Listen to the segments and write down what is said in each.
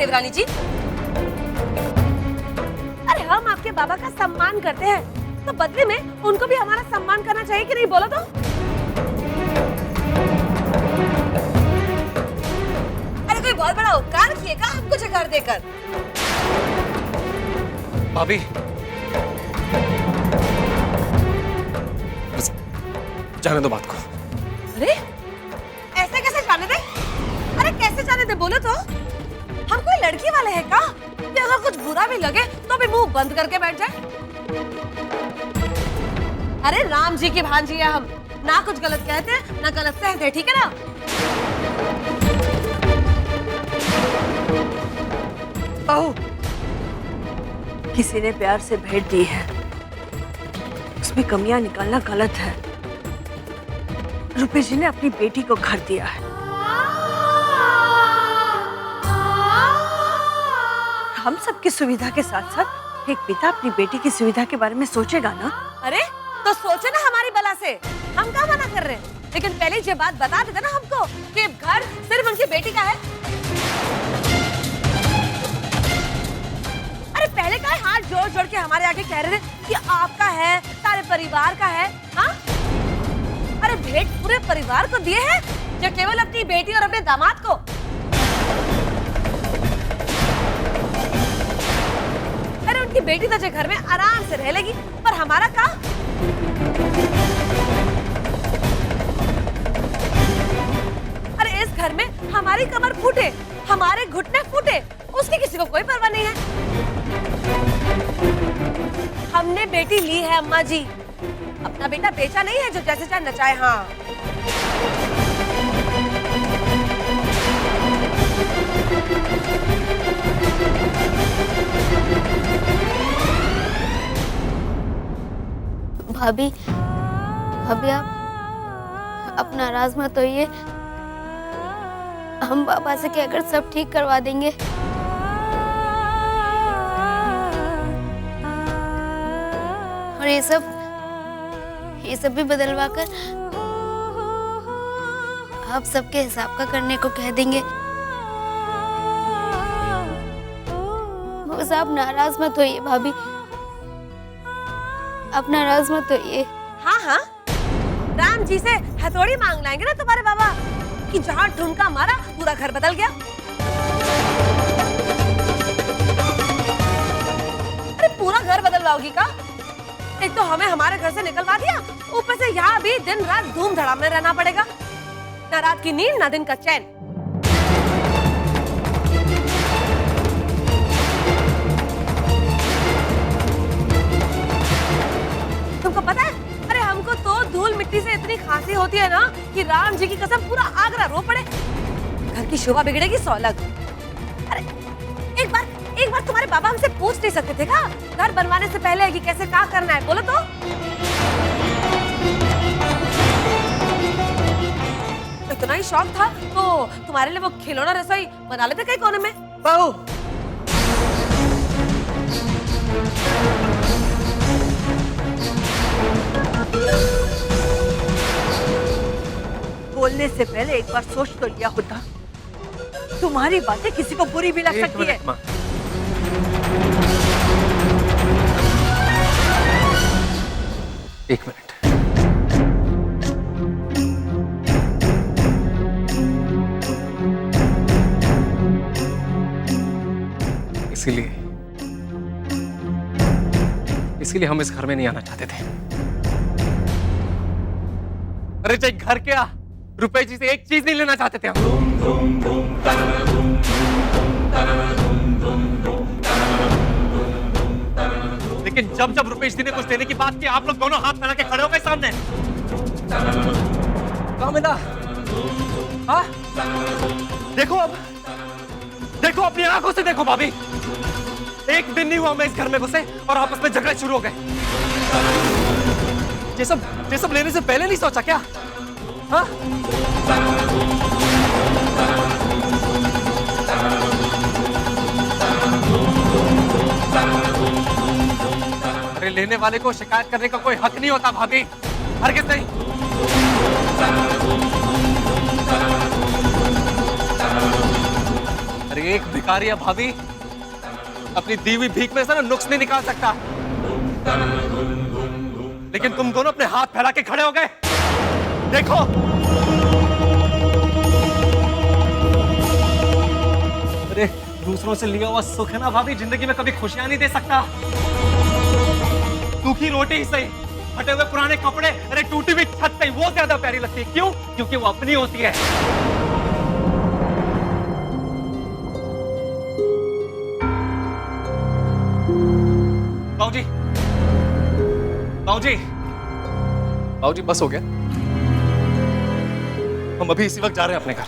देवरानी जी? अरे हम आपके बाबा का सम्मान करते हैं, तो बदले में उनको भी हमारा सम्मान करना चाहिए कि नहीं, बोलो तो? अरे कोई बहुत बड़ा उपकार किएगा हमको जगह देकर। भाभी, जाने दो बात को। अरे ऐसे कैसे जाने दे? अरे कैसे जाने दे, बोलो तो? हम कोई लड़की वाले हैं का कि अगर कुछ बुरा भी लगे तो भी मुंह बंद करके बैठ जाए? अरे राम जी की भांजी है हम, ना कुछ गलत कहते हैं ना गलत सहते हैं, ठीक है ना? बहू, किसी ने प्यार से भेंट दी है, उसमें कमियां निकालना गलत है। रुपेश जी ने अपनी बेटी को घर दिया है। हम सबकी सुविधा के साथ साथ एक पिता अपनी बेटी की सुविधा के बारे में सोचेगा ना। अरे तो सोचे ना हमारी बला से, हम क्या मना कर रहे हैं, लेकिन पहले ये बात बता देते ना हमको कि घर सिर्फ उनकी बेटी का है। अरे पहले का हाथ जोड़ जोड़ के हमारे आगे कह रहे थे कि आपका है, सारे परिवार का है। हाँ, अरे भेंट पूरे परिवार को दिए हैं या केवल अपनी बेटी और अपने दामाद को? अरे उनकी बेटी तो घर में आराम से रह लेगी, पर हमारा का? अरे इस घर में हमारी कमर फूटे, हमारे घुटने फूटे, उसकी किसी को कोई परवाह नहीं है। हमने बेटी ली है अम्मा जी, अपना बेटा बेचा नहीं है जो जैसे चाहे नचाए। हाँ, भाभी, भाभी आप नाराज मत होइए, हम बाबा से कहकर सब ठीक करवा देंगे। और ये सब भी बदलवा कर आप सबके हिसाब का करने को कह देंगे। बस आप नाराज मत होइए भाभी, आप नाराज मत होइए। हाँ हाँ, राम जी से हथौड़ी मांग लाएंगे ना तुम्हारे बाबा कि जहाँ ठुमका मारा पूरा घर बदल गया। अरे पूरा घर बदलवाओगी का? एक तो हमें हमारे घर से निकलवा दिया, ऊपर से यहाँ भी दिन रात धूम धड़ाम में रहना पड़ेगा, ना रात की नींद ना दिन का चैन। तुमको पता है, अरे हमको तो धूल मिट्टी से इतनी खांसी होती है ना कि राम जी की कसम पूरा आगरा रो पड़े, घर की शोभा बिगड़ेगी सौलग। अरे एक बार तुम्हारे बाबा हमसे पूछ नहीं सकते थे क्या घर बनवाने से पहले कि कैसे क्या करना है, बोलो तो? इतना ही शौक था तो तुम्हारे लिए वो खिलौना रसोई बना लेते कहीं कोने में। बहू, बोलने से पहले एक बार सोच तो लिया होता। तुम्हारी बातें किसी को बुरी भी लग सकती है। एक मिनट, इसीलिए हम इस घर में नहीं आना चाहते थे। अरे चाहे घर क्या, रुपए जी से एक चीज नहीं लेना चाहते थे हम। लेकिन जब रुपेश जी ने कुछ देने की बात की, आप लोग दोनों हाथ फैला के खड़े हो गए सामने। कहाँ मिला? हाँ? देखो अब, देखो अपनी आंखों से देखो भाभी, एक दिन नहीं हुआ मैं इस घर में घुसे और आपस में झगड़े शुरू हो गए। ये सब लेने से पहले नहीं सोचा क्या? हाँ? अरे लेने वाले को शिकायत करने का कोई हक नहीं होता भाभी, हरगिज़ नहीं। अरे एक भिखारी है भाभी, अपनी दी हुई भीख में से ना नुक्स नहीं निकाल सकता। लेकिन तुम दोनों अपने हाथ फैला के खड़े हो गए। देखो, अरे दूसरों से लिया हुआ सुख है ना भाभी, जिंदगी में कभी खुशियां नहीं दे सकता। सूखी रोटी ही सही, फटे हुए पुराने कपड़े, अरे टूटी हुई छत पे वो ज्यादा प्यारी लगती है। क्यों? क्योंकि वो अपनी होती है। बाबूजी, बाबूजी, बाबूजी, बस हो गया। हम अभी इसी वक्त जा रहे हैं अपने घर।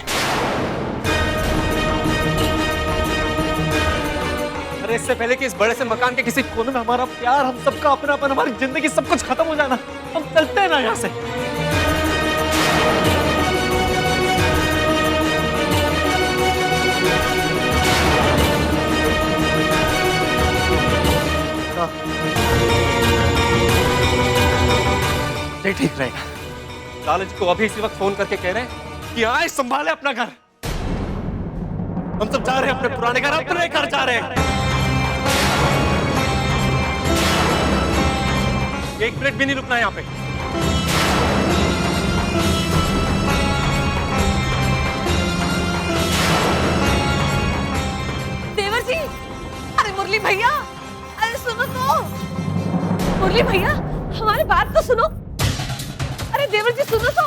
अरे इससे पहले कि इस बड़े से मकान के किसी कोने में हमारा प्यार, हम सबका अपनापन, हमारी जिंदगी सब कुछ खत्म हो जाना, हम चलते हैं ना यहाँ से। ये ठीक रहेगा। लालच को अभी इसी वक्त फोन करके कह रहे हैं कि आए संभाले अपना घर। हम सब जा रहे हैं अपने पुराने घर, अपने घर जा रहे हैं। एक मिनट भी नहीं रुकना यहाँ पे। देवर जी, अरे मुरली भैया, अरे सुनो तो। मुरली भैया, हमारी बात तो सुनो। अरे देवर जी सुनो तो।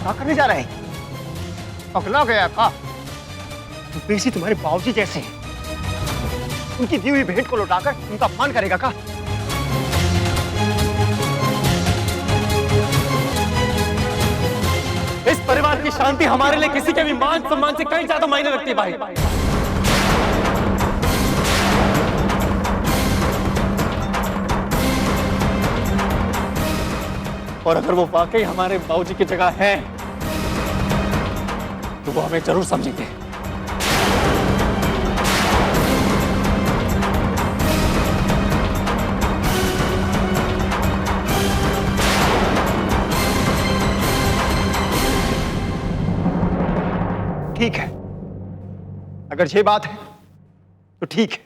क्या करने जा रहे हैं? पकड़ा गया का? बेसी तुम्हारे बाबूजी जैसे हैं। उनकी दी हुई भेंट को लौटाकर उनका अपमान करेगा का? इस परिवार की शांति हमारे लिए किसी के भी मान सम्मान से कहीं ज्यादा मायने रखती है भाई। और अगर वो वाकई हमारे बाबूजी की जगह है तो वो हमें जरूर समझेंगे। ठीक है, अगर ये बात है तो ठीक है,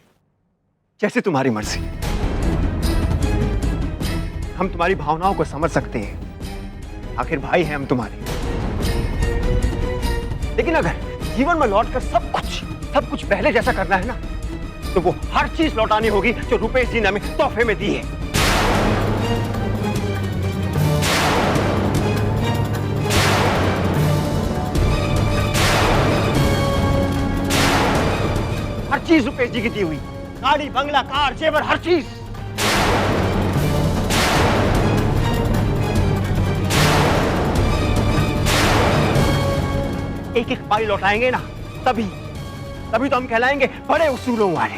जैसे तुम्हारी मर्जी। हम तुम्हारी भावनाओं को समझ सकते हैं, आखिर भाई हैं हम तुम्हारे। लेकिन अगर जीवन में लौटकर सब कुछ पहले जैसा करना है ना, तो वो हर चीज लौटानी होगी जो रुपेश जी ने हमें तोहफे में दी है। हर चीज रुपेश जी की दी हुई, गाड़ी, बंगला, कार, जेवर, हर चीज। एक एक पाई लौटाएंगे ना, तभी तो हम कहलाएंगे बड़े उसूलों वाले।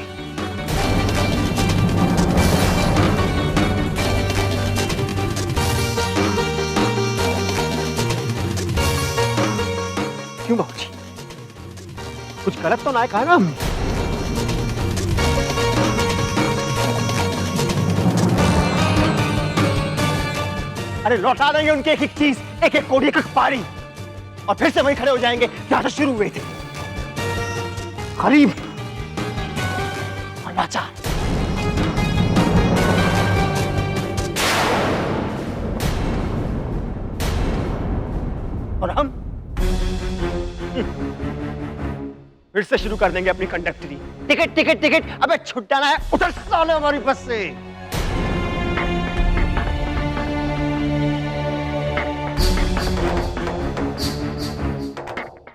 क्यों बाबूजी, कुछ गलत तो ना कहा ना हमने? अरे लौटा देंगे उनके एक एक चीज, एक एक कोड़ी, एक एक पारी, और फिर से वहीं खड़े हो जाएंगे जहां से शुरू हुए थे। गरीब और लाचार। और हम फिर से शुरू कर देंगे अपनी कंडक्टरी। टिकट टिकट टिकट, अबे छुट्टाना है, उतर साले हमारी बस से।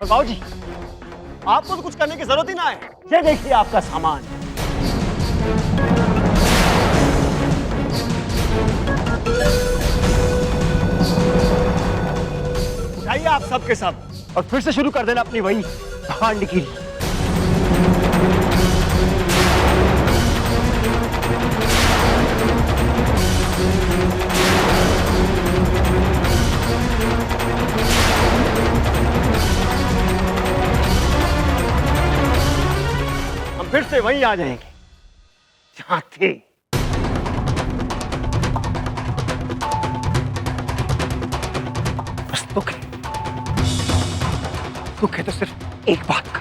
बाबूजी, आपको तो कुछ करने की जरूरत ही ना है। ये देखिए आपका सामान। उठाइए आप सब के सब और फिर से शुरू कर देना अपनी वही भांडगिरी। फिर से वहीं आ जाएंगे जहां थे। बस दुख है तो सिर्फ एक बात का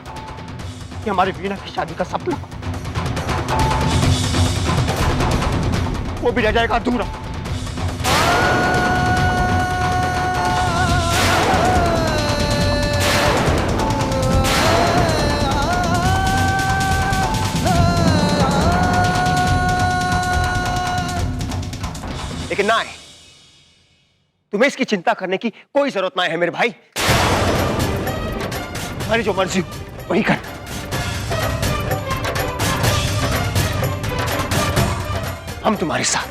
कि हमारी वीणा की शादी का सपना वो भी रह जाएगा अधूरा। लेकिन ना है, तुम्हें इसकी चिंता करने की कोई जरूरत ना है मेरे भाई। तुम्हारी जो मर्जी हो वही कर। हम तुम्हारे साथ,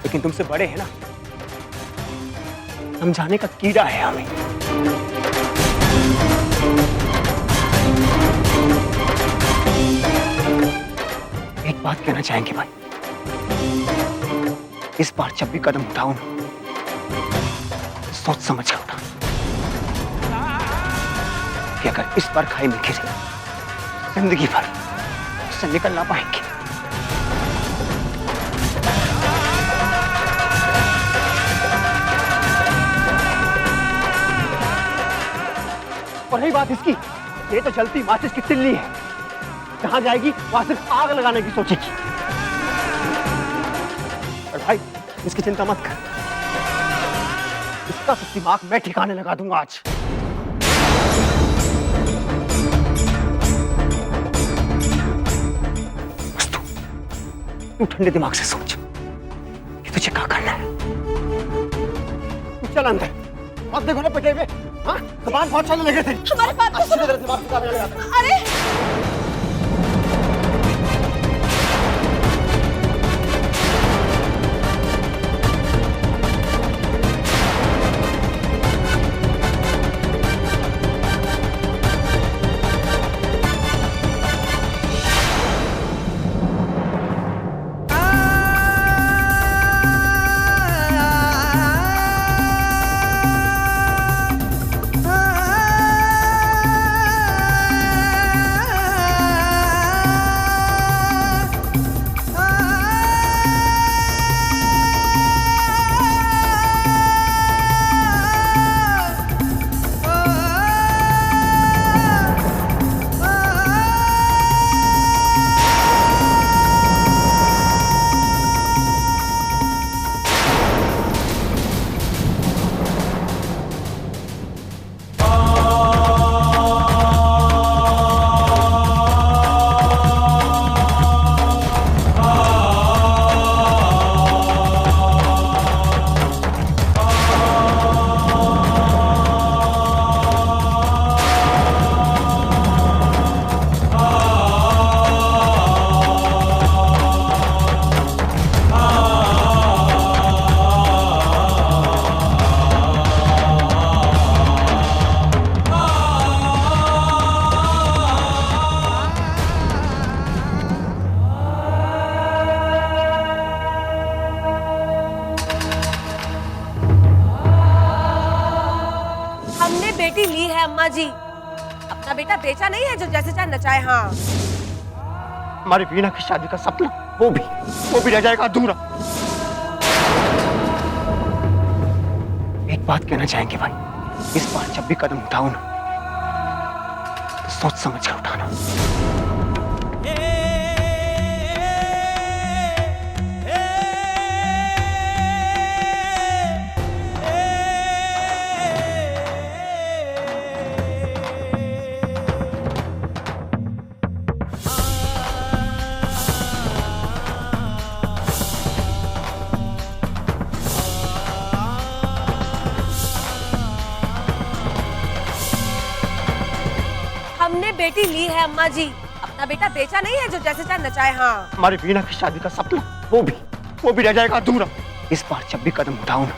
लेकिन तुमसे बड़े हैं ना, समझाने का कीड़ा है हमें। एक बात कहना चाहेंगे भाई, इस बार जब भी कदम उठाओ ना, सोच समझ कर उठाओ कि अगर इस बार खाई में गिरे जिंदगी भर उससे निकल ना पाएंगे। और रही बात इसकी, ये तो चलती माचिस की तिल्ली है, जहां जाएगी वहां सिर्फ आग लगाने की सोचेगी। और भाई इसकी चिंता मत कर, इसका तो दिमाग मैं ठिकाने लगा दूंगा आज। बस तू ठंडे दिमाग से सोच कि तुझे क्या करना है। तू चल अंदर, मत देखो ना पिटे हुए। हाँ, जबान बहुत चलने लगे थे। हमारे बात तो सुनो। दिमाग से काम लेने लगा था। अरे बेटी ली है अम्मा जी, अपना बेटा बेचा नहीं है जो जैसे चाहे नचाए। हाँ, हमारी वीणा की शादी का सपना वो भी रह जाएगा अधूरा। एक बात कहना चाहेंगे भाई, इस बार जब भी कदम उठाओ ना, तो सोच समझ कर उठाना। हमने बेटी ली है अम्मा जी, अपना बेटा बेचा नहीं है जो जैसे चाहे नचाए। हाँ, हमारी वीणा की शादी का सपना वो भी रह जाएगा अधूरा। इस बार जब भी कदम उठाओ ना,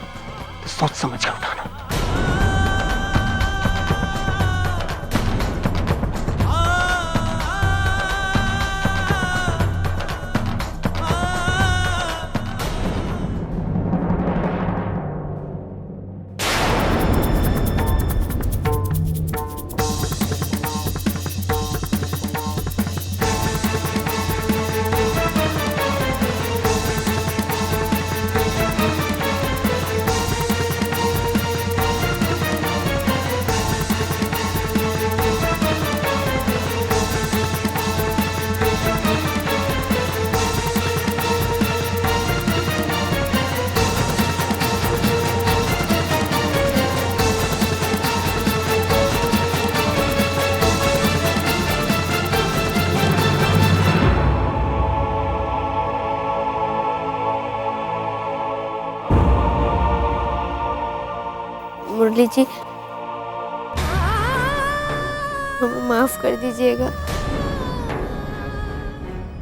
तो सोच समझ कर उठाना। मुरली जी, हमें माफ कर दीजिएगा।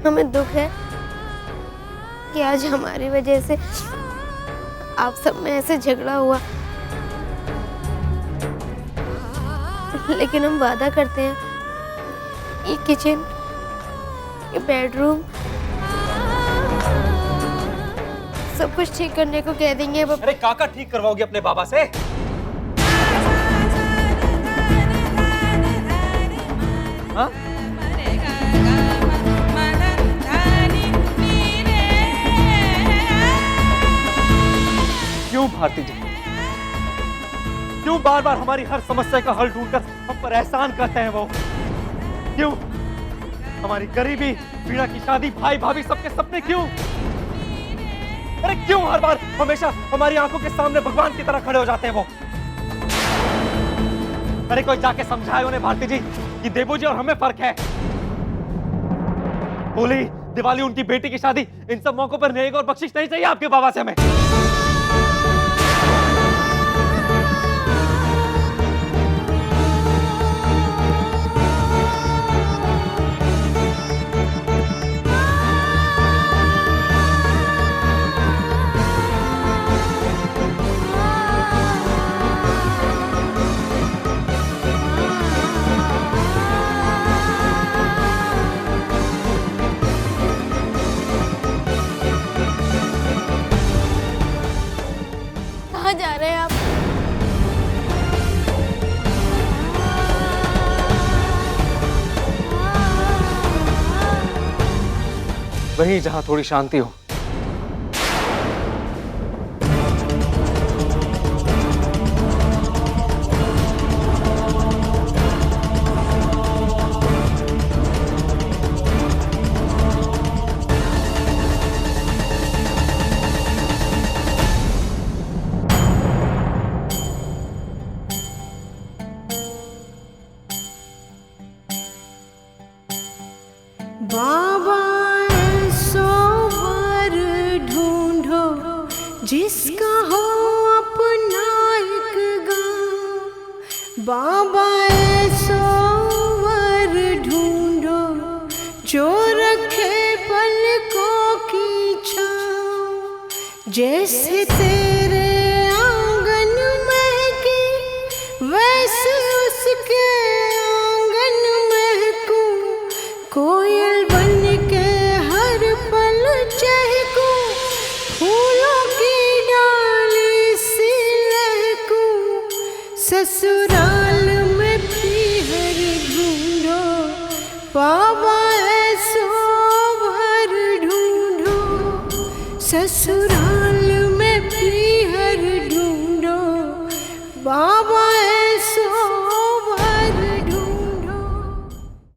हमें दुख है कि आज हमारी वजह से आप सब में ऐसे झगड़ा हुआ, लेकिन हम वादा करते हैं ये किचन, ये बेडरूम सब कुछ ठीक करने को कह देंगे। अब अरे काका ठीक करवाओगे अपने बाबा से? हाँ? क्यों भारती जी, क्यों बार बार हमारी हर समस्या का हल ढूंढकर हम पर एहसान करते हैं वो? क्यों हमारी गरीबी, वीणा की शादी, भाई भाभी सबके सपने क्यों? अरे क्यों हर बार हमेशा हमारी आंखों के सामने भगवान की तरह खड़े हो जाते हैं वो? अरे कोई जाके समझाए उन्हें भारती जी कि देवू जी और हमें फर्क है। होली, दिवाली, उनकी बेटी की शादी, इन सब मौकों पर नेक और बख्शिश नहीं चाहिए आपके बाबा से हमें। कहाँ जा रहे हैं आप? वहीं जहां थोड़ी शांति हो। बाबा ऐसो वर ढूंढो जिसका हो अपना एक गाँव। बाबा ऐसो वर ढूंढो जो रखे पलकों की छाँव। जैसे तेरे आंगन महके वैसे उसके आंगन महकूं। कोयल बन के हर पल चहकूं, फूलों की डाली सी लहकूं। ससुराल में पीहर ढूंढो, बाबा ऐसो वर ढूंढो। ससुराल